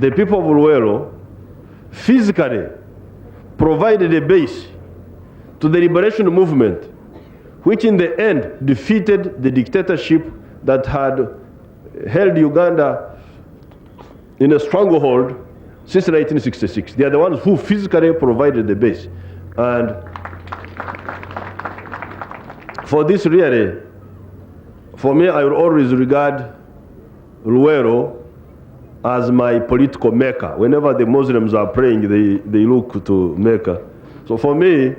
the people of Luwero physically provided a base to the liberation movement, which in the end defeated the dictatorship that had held Uganda in a stranglehold since 1966. They are the ones who physically provided the base. And for this really, for me, I will always regard Luwero as my political Mecca. Whenever the Muslims are praying, they look to Mecca. So for me,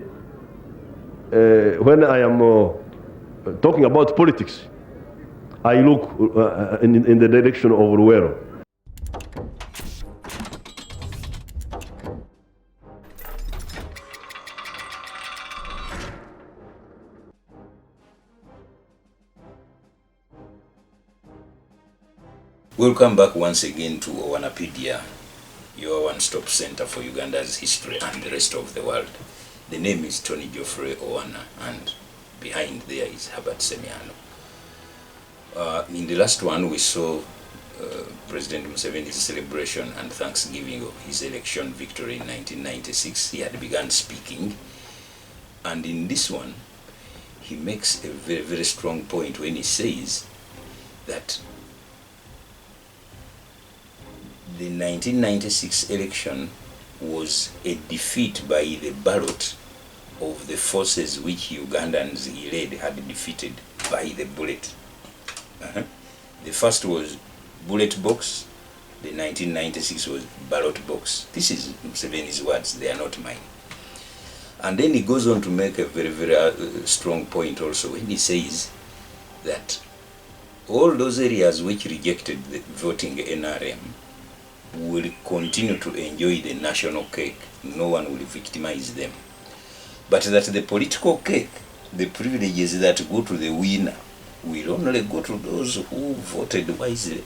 when I am talking about politics, I look in the direction of Luwero. Welcome back once again to OwanaPaedia, your one-stop center for Uganda's history and the rest of the world. The name is Tony Geoffrey Owana, and behind there is Herbert Semiano. In the last one, we saw President Museveni's celebration and thanksgiving of his election victory in 1996. He had begun speaking, and in this one, he makes a very, very strong point when he says that the 1996 election was a defeat by the ballot of the forces which Ugandans he led had defeated by the bullet. The first was bullet box, the 1996 was ballot box. This is Museveni's words, they are not mine. And then he goes on to make a very, very strong point also when he says that all those areas which rejected the voting NRM will continue to enjoy the national cake. No one will victimize them. But that the political cake, the privileges that go to the winner, will only go to those who voted wisely.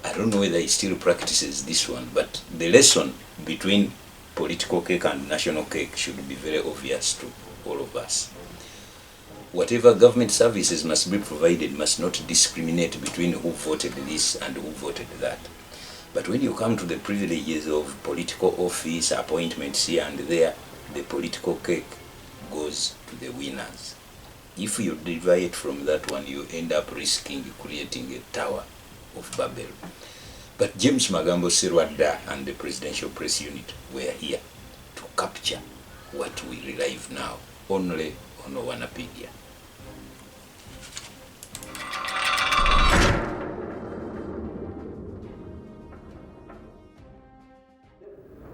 I don't know whether he still practices this one, but the lesson between political cake and national cake should be very obvious to all of us. Whatever government services must be provided must not discriminate between who voted this and who voted that. But when you come to the privileges of political office, appointments here and there, the political cake goes to the winners. If you deviate from that one, you end up risking creating a tower of Babel. But James Magambo Serwadda and the Presidential Press Unit were here to capture what we relive now, only on OwanaPaedia.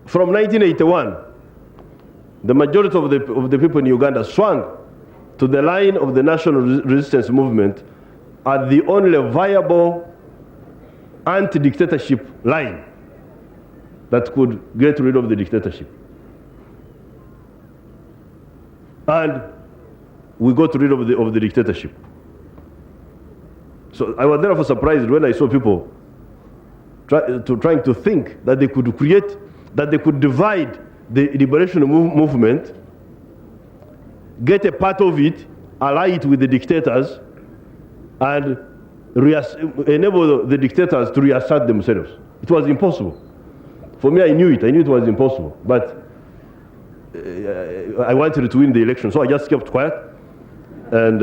From 1981, the majority of the people in Uganda swung to the line of the national resistance movement as the only viable anti-dictatorship line that could get rid of the dictatorship. And we got rid of the dictatorship. So I was therefore surprised when I saw people trying to think that they could create, that they could divide the liberation movement, get a part of it, ally it with the dictators, and enable the dictators to reassert themselves. It was impossible. For me, I knew it was impossible. But I wanted to win the election, so I just kept quiet. And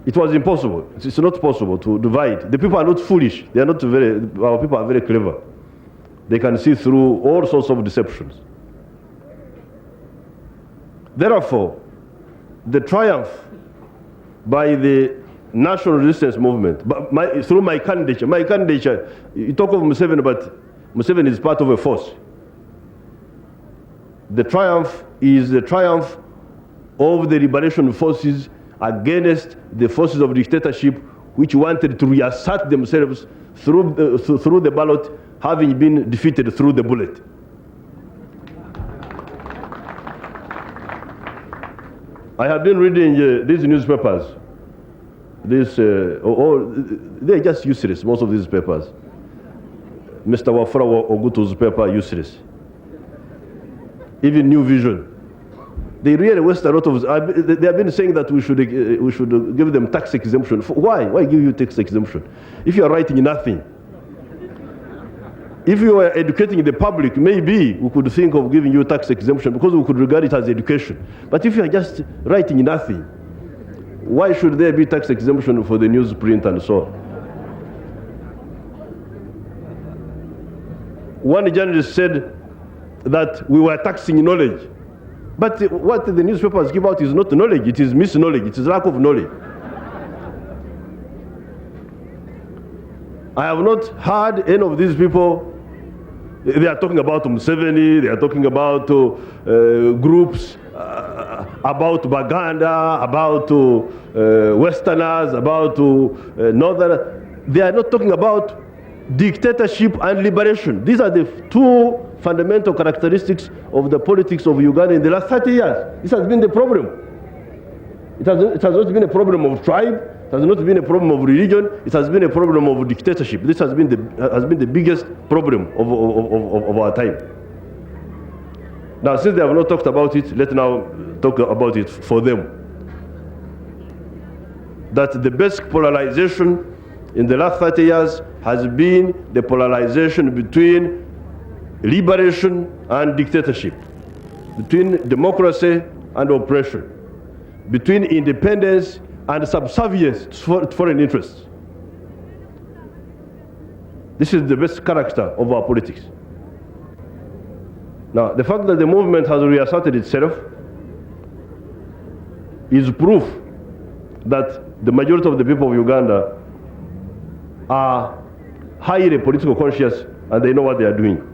it was impossible. It's not possible to divide. The people are not foolish. They are not our people are very clever. They can see through all sorts of deceptions. Therefore, the triumph by the national resistance movement, through my candidature, you talk of Museveni, but Museveni is part of a force. The triumph is the triumph of the liberation forces against the forces of dictatorship, which wanted to reassert themselves through the ballot, having been defeated through the bullet. I have been reading these newspapers. They're just useless, most of these papers. Mr. Wafura Ogutu's paper, useless. Even New Vision, They really waste a lot of. They have been saying that we should give them tax exemption. Why? Why give you tax exemption if you are writing nothing? If you were educating the public, maybe we could think of giving you tax exemption because we could regard it as education. But if you are just writing nothing, why should there be tax exemption for the newsprint and so on? One journalist said that we were taxing knowledge. But what the newspapers give out is not knowledge, it is misknowledge, it is lack of knowledge. I have not heard any of these people, they are talking about Museveni, they are talking about groups, about Baganda, about Westerners, about Northern. They are not talking about dictatorship and liberation. These are the two fundamental characteristics of the politics of Uganda in the last 30 years. This has been the problem. It has not been a problem of tribe, it has not been a problem of religion, it has been a problem of dictatorship. This has been the biggest problem of our time. Now, since they have not talked about it, let's now talk about it for them. That the basic polarization in the last 30 years has been the polarization between liberation and dictatorship, between democracy and oppression, between independence and subservience to foreign interests. This is the best character of our politics. Now, the fact that the movement has reasserted itself is proof that the majority of the people of Uganda are highly political conscious and they know what they are doing.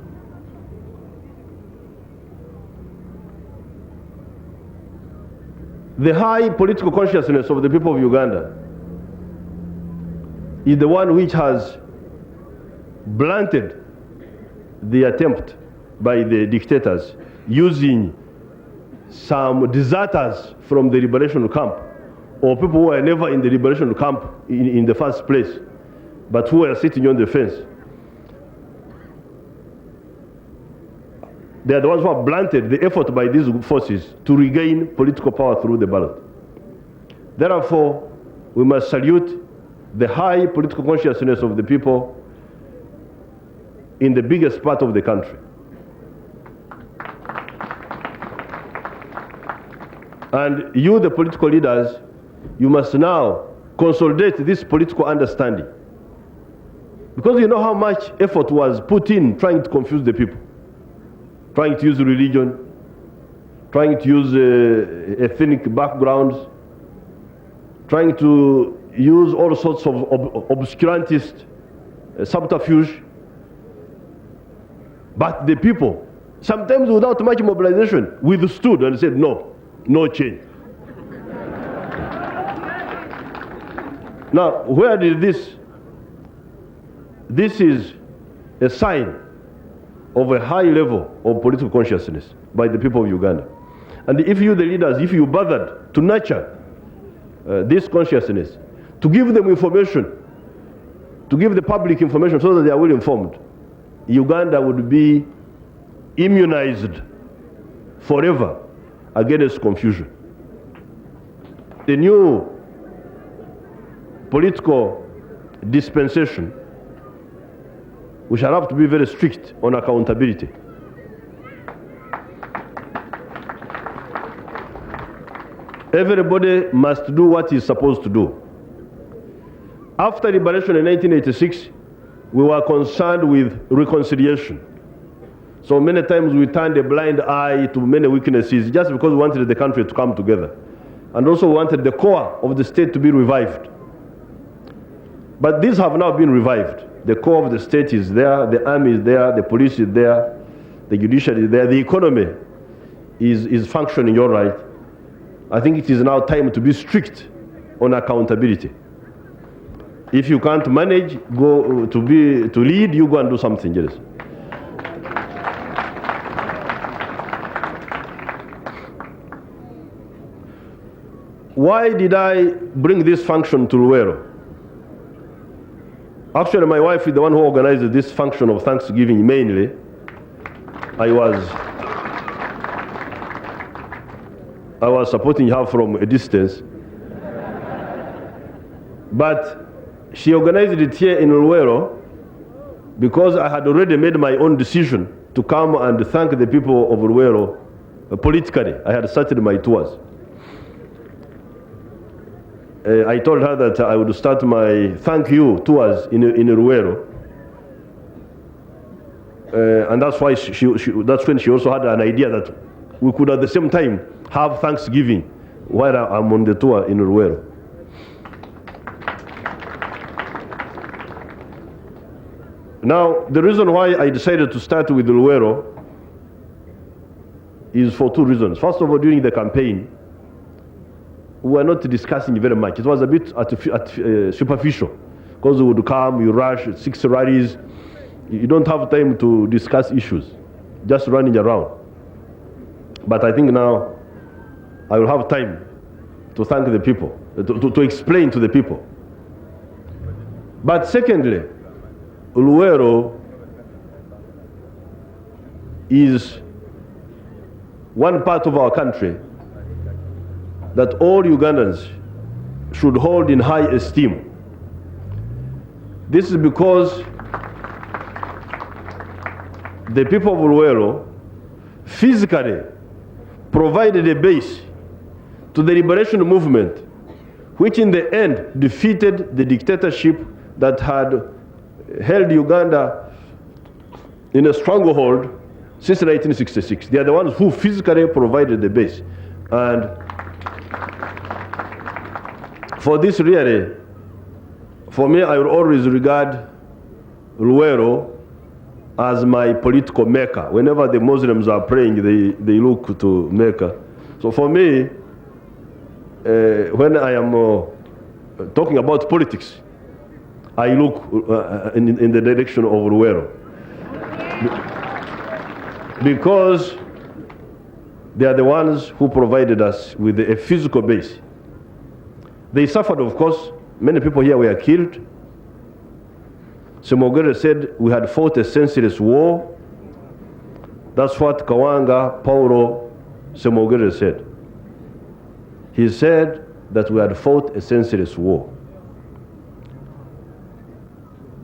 The high political consciousness of the people of Uganda is the one which has blunted the attempt by the dictators using some deserters from the liberation camp, or people who were never in the liberation camp in the first place, but who were sitting on the fence. They are the ones who have blunted the effort by these forces to regain political power through the ballot. Therefore, we must salute the high political consciousness of the people in the biggest part of the country. And you, the political leaders, you must now consolidate this political understanding. Because you know how much effort was put in trying to confuse the people, trying to use religion, trying to use ethnic backgrounds, trying to use all sorts of obscurantist subterfuge. But the people, sometimes without much mobilization, withstood and said, no, no change. Now, where did this? This is a sign of a high level of political consciousness by the people of Uganda. And if you, the leaders, if you bothered to nurture this consciousness, to give them information, to give the public information so that they are well informed, Uganda would be immunized forever against confusion. The new political dispensation, we shall have to be very strict on accountability. Everybody must do what he's supposed to do. After liberation in 1986, we were concerned with reconciliation. So many times we turned a blind eye to many weaknesses just because we wanted the country to come together. And also wanted the core of the state to be revived. But these have now been revived. The core of the state is there, the army is there, the police is there, the judiciary is there, the economy is functioning all right. I think it is now time to be strict on accountability. If you can't manage, to lead, you go and do something else. Why did I bring this function to Luwero? Actually, my wife is the one who organized this function of Thanksgiving mainly. I was supporting her from a distance. But she organized it here in Luwero because I had already made my own decision to come and thank the people of Luwero politically. I had started my tours. I told her that I would start my thank you tours in Luwero. And that's why that's when she also had an idea that we could at the same time have Thanksgiving while I'm on the tour in Luwero. Now, the reason why I decided to start with Luwero is for two reasons. First of all, during the campaign, we were not discussing very much. It was a bit superficial, because you would come, you rush, 6 rallies, you don't have time to discuss issues, just running around. But I think now I will have time to thank the people, to explain to the people. But secondly, Luwero is one part of our country that all Ugandans should hold in high esteem. This is because the people of Luwero physically provided a base to the liberation movement, which in the end defeated the dictatorship that had held Uganda in a stronghold since 1966. They are the ones who physically provided the base. And for this really, for me, I will always regard Luwero as my political Mecca. Whenever the Muslims are praying, they look to Mecca. So for me, when I am talking about politics, I look in the direction of Luwero. Because they are the ones who provided us with a physical base. They suffered, of course. Many people here were killed. Semogere said we had fought a senseless war. That's what Kawanga Paulo Semogere said. He said that we had fought a senseless war.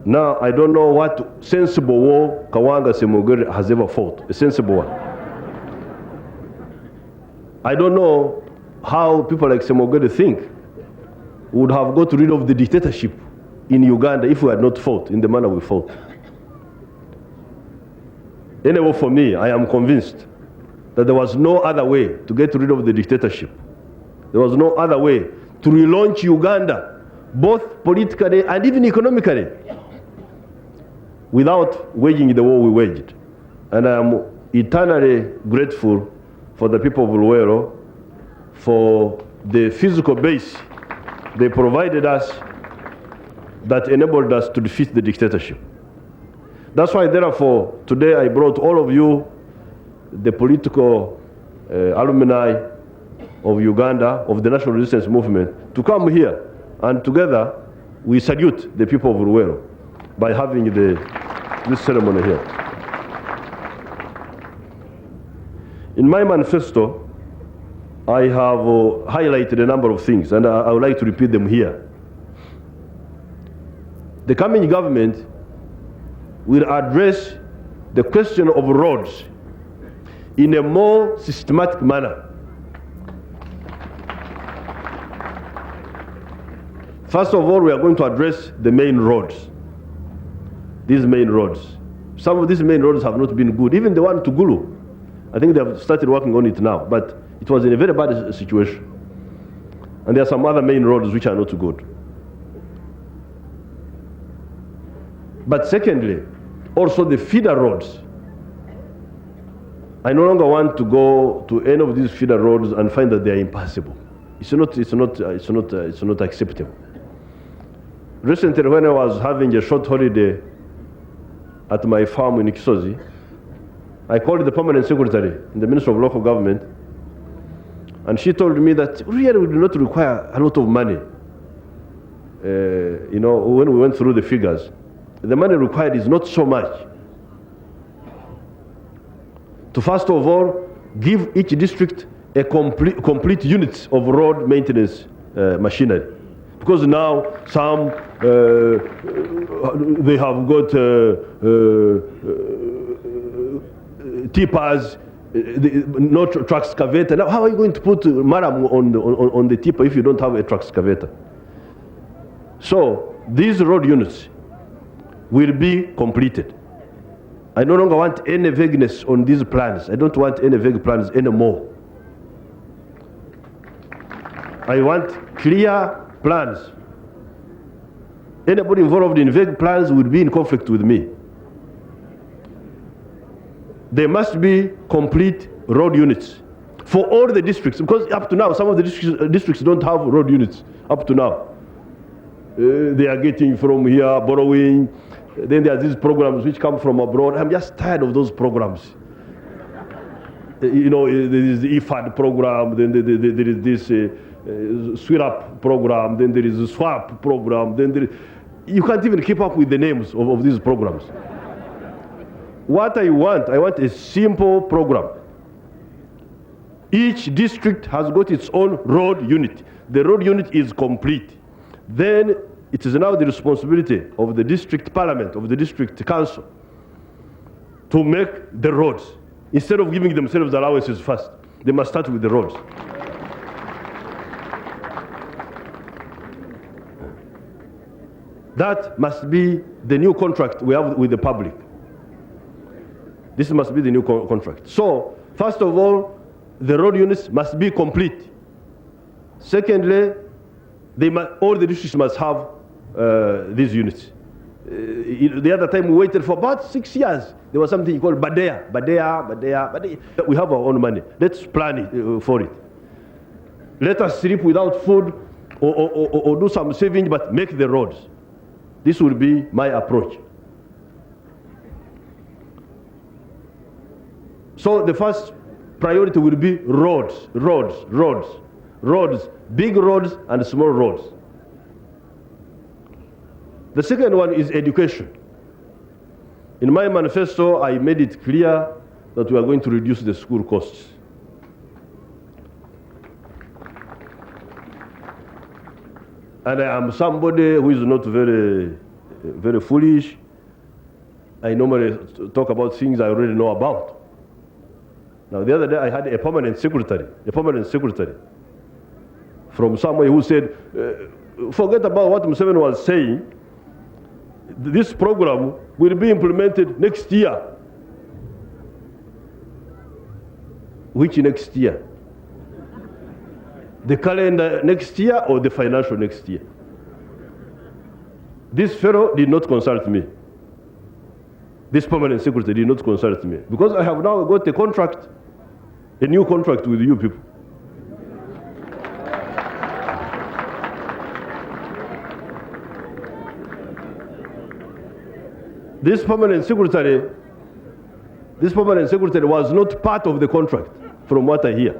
Now, I don't know what sensible war Kawanga Semogere has ever fought, a sensible one. I don't know how people like Semogere think would have got rid of the dictatorship in Uganda if we had not fought in the manner we fought. Anyway, for me, I am convinced that there was no other way to get rid of the dictatorship. There was no other way to relaunch Uganda, both politically and even economically, without waging the war we waged. And I am eternally grateful for the people of Luwero for the physical base they provided us that enabled us to defeat the dictatorship. That's why, therefore, today I brought all of you, the political alumni of Uganda, of the National Resistance Movement, to come here, and together we salute the people of Luwero by having this ceremony here. In my manifesto, I have highlighted a number of things, and I would like to repeat them here. The coming government will address the question of roads in a more systematic manner. First of all, we are going to address the main roads. These main roads. Some of these main roads have not been good. Even the one to Gulu, I think they have started working on it now, but it was in a very bad situation. And there are some other main roads which are not good. But secondly, also the feeder roads. I no longer want to go to any of these feeder roads and find that they are impassable. It's not acceptable. Recently, when I was having a short holiday at my farm in Kisozi, I called the permanent secretary in the Ministry of Local Government, and she told me that really we do not require a lot of money. When we went through the figures, the money required is not so much. To first of all, give each district a complete units of road maintenance machinery. Because now some, they have got tippers, no truck excavator. Now, how are you going to put maram on the tipper if you don't have a truck excavator? So these road units will be completed. I no longer want any vagueness on these plans. I don't want any vague plans anymore. I want clear plans. Anybody involved in vague plans would be in conflict with me. There must be complete road units for all the districts, because up to now, some of the districts don't have road units up to now. They are getting from here, borrowing. Then there are these programs which come from abroad. I'm just tired of those programs. You know, there is the IFAD program, then there is this SWIRAP program, then there is the SWAP program, then you can't even keep up with the names of these programs. What I want a simple program. Each district has got its own road unit. The road unit is complete. Then it is now the responsibility of the district parliament, of the district council, to make the roads. Instead of giving themselves allowances first, they must start with the roads. That must be the new contract we have with the public. This must be the new contract. So, first of all, the road units must be complete. Secondly, all the districts must have these units. The other time we waited for about 6 years. There was something called Badea. We have our own money. Let's plan it, for it. Let us sleep without food or do some saving, but make the roads. This will be my approach. So the first priority will be roads, big roads and small roads. The second one is education. In my manifesto, I made it clear that we are going to reduce the school costs. And I am somebody who is not very foolish. I normally talk about things I already know about. Now, the other day I had a permanent secretary from somewhere who said, forget about what Museveni was saying. This program will be implemented next year. Which next year? The calendar next year or the financial next year? This fellow did not consult me. This permanent secretary did not consult me. Because I have now got a new contract with you people. This permanent secretary was not part of the contract, from what I hear.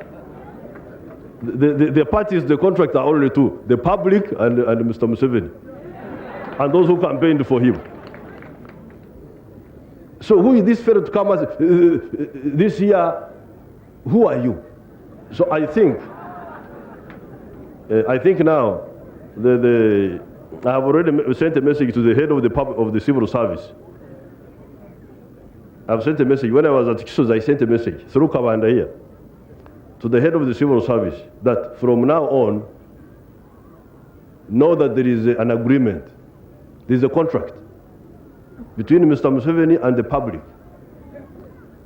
The parties, the contract are only two, the public and Mr. Museveni, and those who campaigned for him. So who is this fellow to come as this year? Who are you? So I think now I have already sent a message to the head of the civil service. I've sent a message. When I was at Kisos, I sent a message through Kabanda here to the head of the civil service that from now on, know that there is an agreement. There is a contract between Mr. Museveni and the public.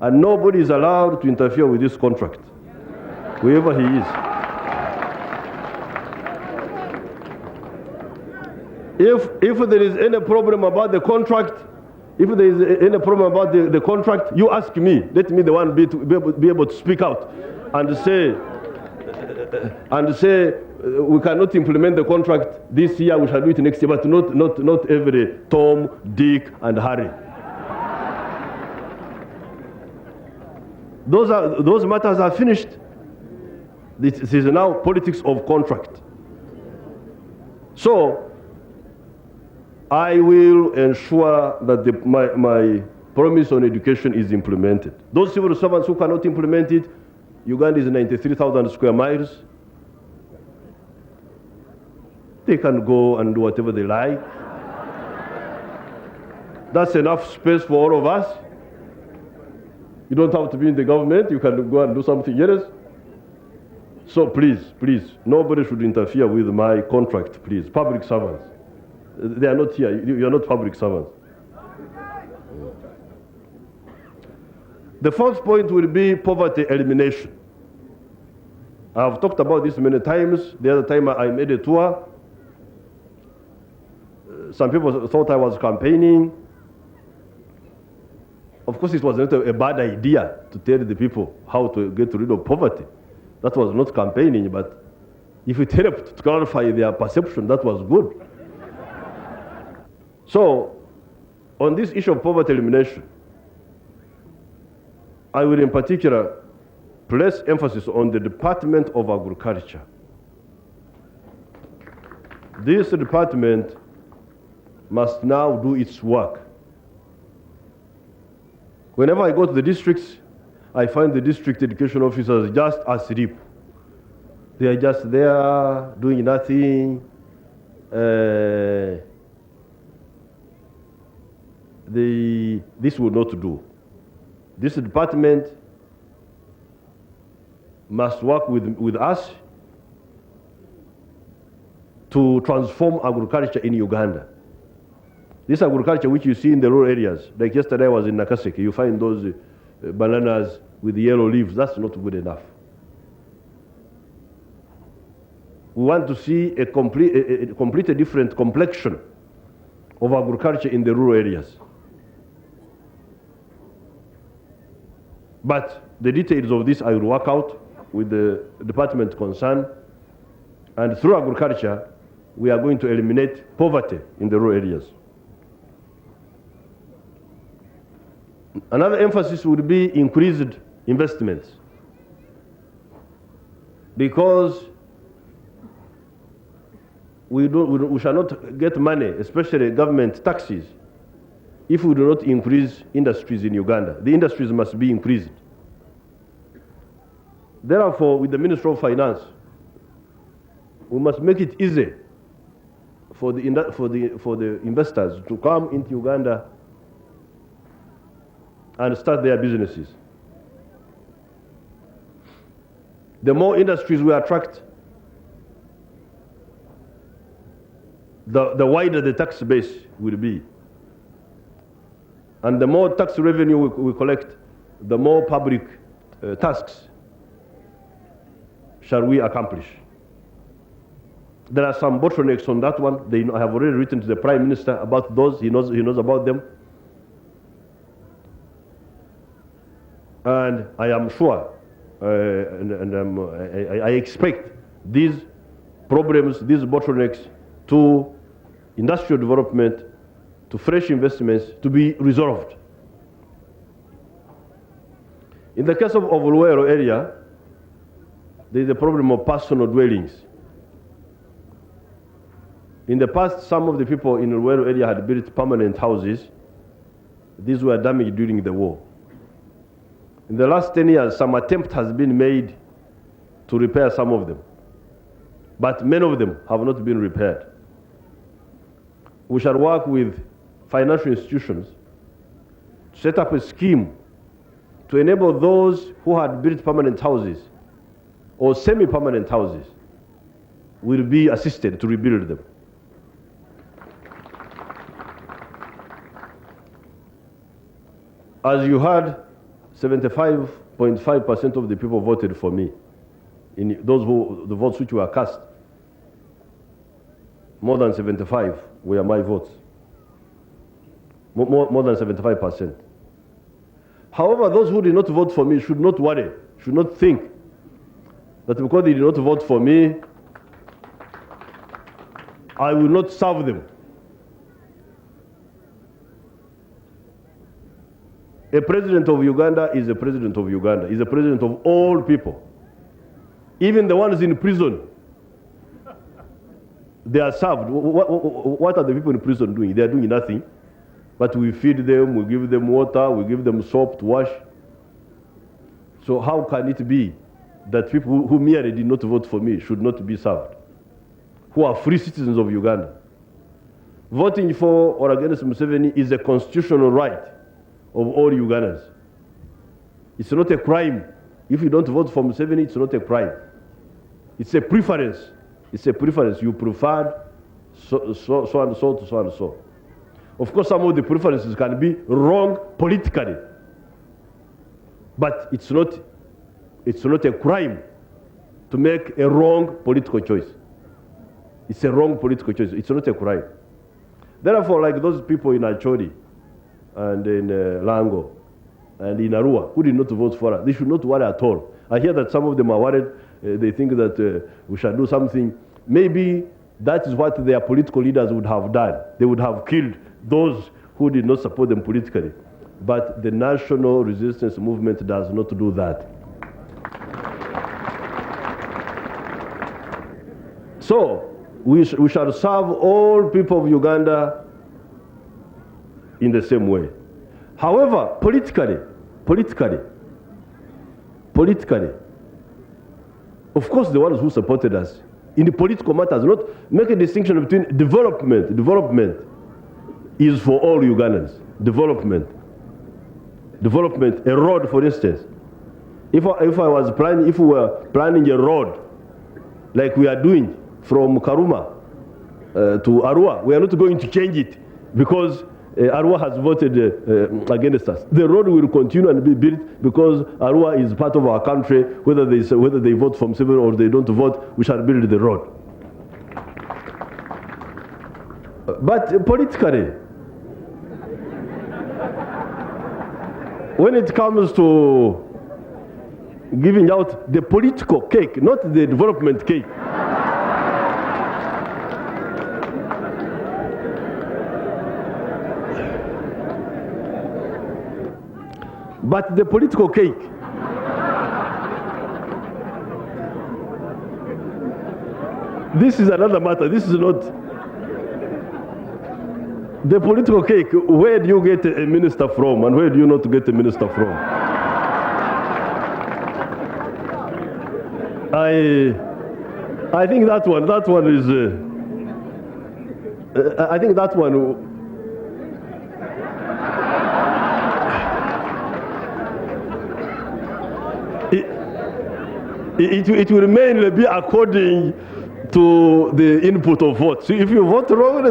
And nobody is allowed to interfere with this contract, whoever he is. If there is any problem about the contract, if there is any problem about the contract, you ask me. Let me the one be able to speak out and say we cannot implement the contract this year, we shall do it next year, but not every Tom, Dick, and Harry. Those matters are finished. This is now politics of contract. So I will ensure that my promise on education is implemented. Those civil servants who cannot implement it, Uganda is 93,000 square miles. They can go and do whatever they like. That's enough space for all of us. You don't have to be in the government. You can go and do something else. So please, nobody should interfere with my contract, please. Public servants. They are not here. You are not public servants. The fourth point will be poverty elimination. I've talked about this many times. The other time I made a tour. Some people thought I was campaigning. Of course, it was not a bad idea to tell the people how to get rid of poverty. That was not campaigning, but if it helped to clarify their perception, that was good. So, on this issue of poverty elimination, I will in particular place emphasis on the Department of Agriculture. This department must now do its work. Whenever I go to the districts, I find the district education officers just asleep. They are just there doing nothing. This will not do. This department must work with us to transform agriculture in Uganda. This agriculture which you see in the rural areas, like yesterday I was in Nakaseke, you find those bananas with yellow leaves. That's not good enough. We want to see a completely different complexion of agriculture in the rural areas. But the details of this I will work out with the department concerned. And through agriculture, we are going to eliminate poverty in the rural areas. Another emphasis would be increased investments. Because we shall not get money, especially government taxes, if we do not increase industries in Uganda. The industries must be increased. Therefore, with the Ministry of Finance, we must make it easy for the investors to come into Uganda and start their businesses. The more industries we attract, the wider the tax base will be. And the more tax revenue we collect, the more public tasks shall we accomplish. There are some bottlenecks on that one. I have already written to the Prime Minister about those. He knows about them. And I am sure, I expect these problems, these bottlenecks to industrial development, to fresh investments to be resolved. In the case of Luwero area, there is a problem of personal dwellings. In the past, some of the people in the Luwero area had built permanent houses. These were damaged during the war. In the last 10 years, some attempt has been made to repair some of them. But many of them have not been repaired. We shall work with financial institutions to set up a scheme to enable those who had built permanent houses or semi-permanent houses will be assisted to rebuild them. As you heard, 75.5% of the people voted for me. In the votes which were cast, more than 75 were my votes. More than 75%. However, those who did not vote for me should not worry, should not think that because they did not vote for me, I will not serve them. A president of Uganda is a president of Uganda, is a president of all people. Even the ones in prison, they are served. What are the people in prison doing? They are doing nothing. But we feed them, we give them water, we give them soap to wash. So how can it be that people who merely did not vote for me should not be served, who are free citizens of Uganda. Voting for or against Museveni is a constitutional right of all Ugandans. It's not a crime. If you don't vote for Museveni, it's not a crime. It's a preference. It's a preference. You prefer so and so to so and so. Of course, some of the preferences can be wrong politically, but it's not a crime to make a wrong political choice. It's a wrong political choice. It's not a crime. Therefore, like those people in Acholi and in Lango and in Arua who did not vote for us, they should not worry at all. I hear that some of them are worried. They think that we shall do something. Maybe that is what their political leaders would have done. They would have killed those who did not support them politically. But the national resistance movement does not do that. So, we shall serve all people of Uganda in the same way. However, politically, of course, the ones who supported us in the political matters, not make a distinction between development. Development is for all Ugandans. Development, a road, for instance. If we were planning a road like we are doing from Karuma to Arua, we are not going to change it because Arua has voted against us. The road will continue and be built because Arua is part of our country. Whether they vote from civil or they don't vote, we shall build the road. But politically, when it comes to giving out the political cake, not the development cake, but the political cake. This is another matter. This is not the political cake. Where do you get a minister from, and where do you not get a minister from? I think that one is. I think that one. It will mainly be according to the input of vote. So if you vote wrong,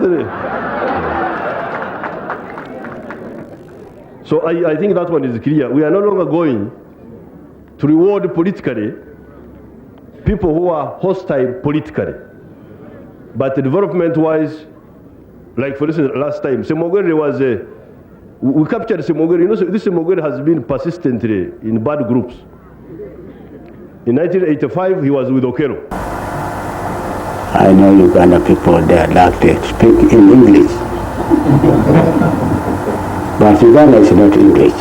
so I think that one is clear. We are no longer going to reward politically people who are hostile politically. But development-wise, like for instance, last time, Semogwere was we captured Semogwere. You know, this Semogwere has been persistently in bad groups. In 1985, he was with Okero. I know Uganda people, they like to speak in English. But Uganda is not English.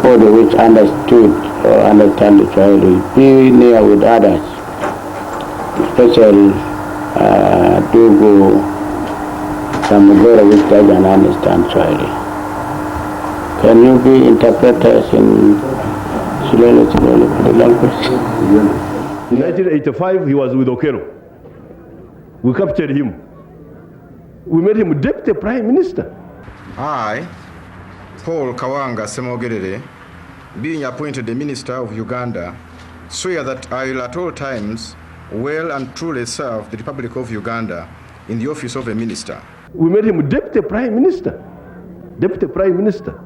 All the which understood or understand the child will be near with others, especially Dugu, Samugora, which doesn't understand Swahili. Can you be interpreters in slowly for the language? In 1985, he was with Okero. We captured him. We made him deputy prime minister. I, Paul Kawanga Semogerere, being appointed the Minister of Uganda, swear that I will at all times well and truly serve the Republic of Uganda in the office of a minister. We made him deputy prime minister. Deputy prime minister.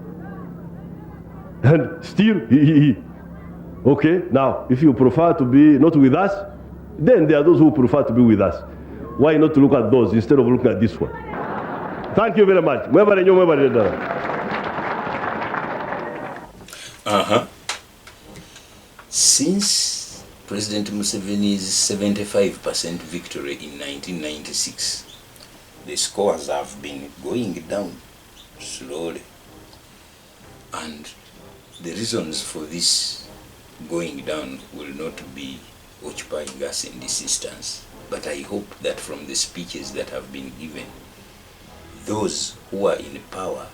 And still, okay, now, if you prefer to be not with us, then there are those who prefer to be with us. Why not look at those instead of looking at this one? Thank you very much. Since President Museveni's 75% victory in 1996, the scores have been going down slowly. And the reasons for this going down will not be occupying us in this instance. But I hope that from the speeches that have been given, those who are in power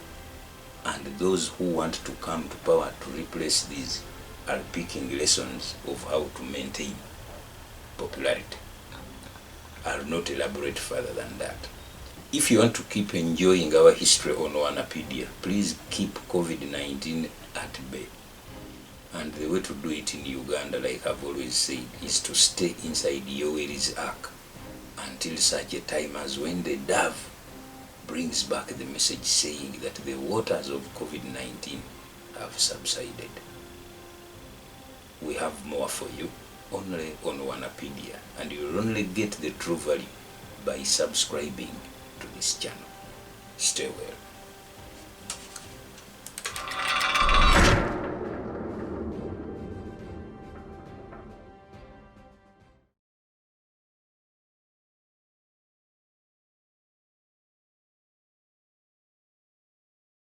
and those who want to come to power to replace these are picking lessons of how to maintain popularity. I'll not elaborate further than that. If you want to keep enjoying our history on OwanaPaedia, please keep COVID-19 at bay. And the way to do it in Uganda, like I've always said, is to stay inside Yoweri's ark until such a time as when the dove brings back the message saying that the waters of COVID-19 have subsided. We have more for you only on OwanaPaedia, and you will only get the true value by subscribing to this channel. Stay well.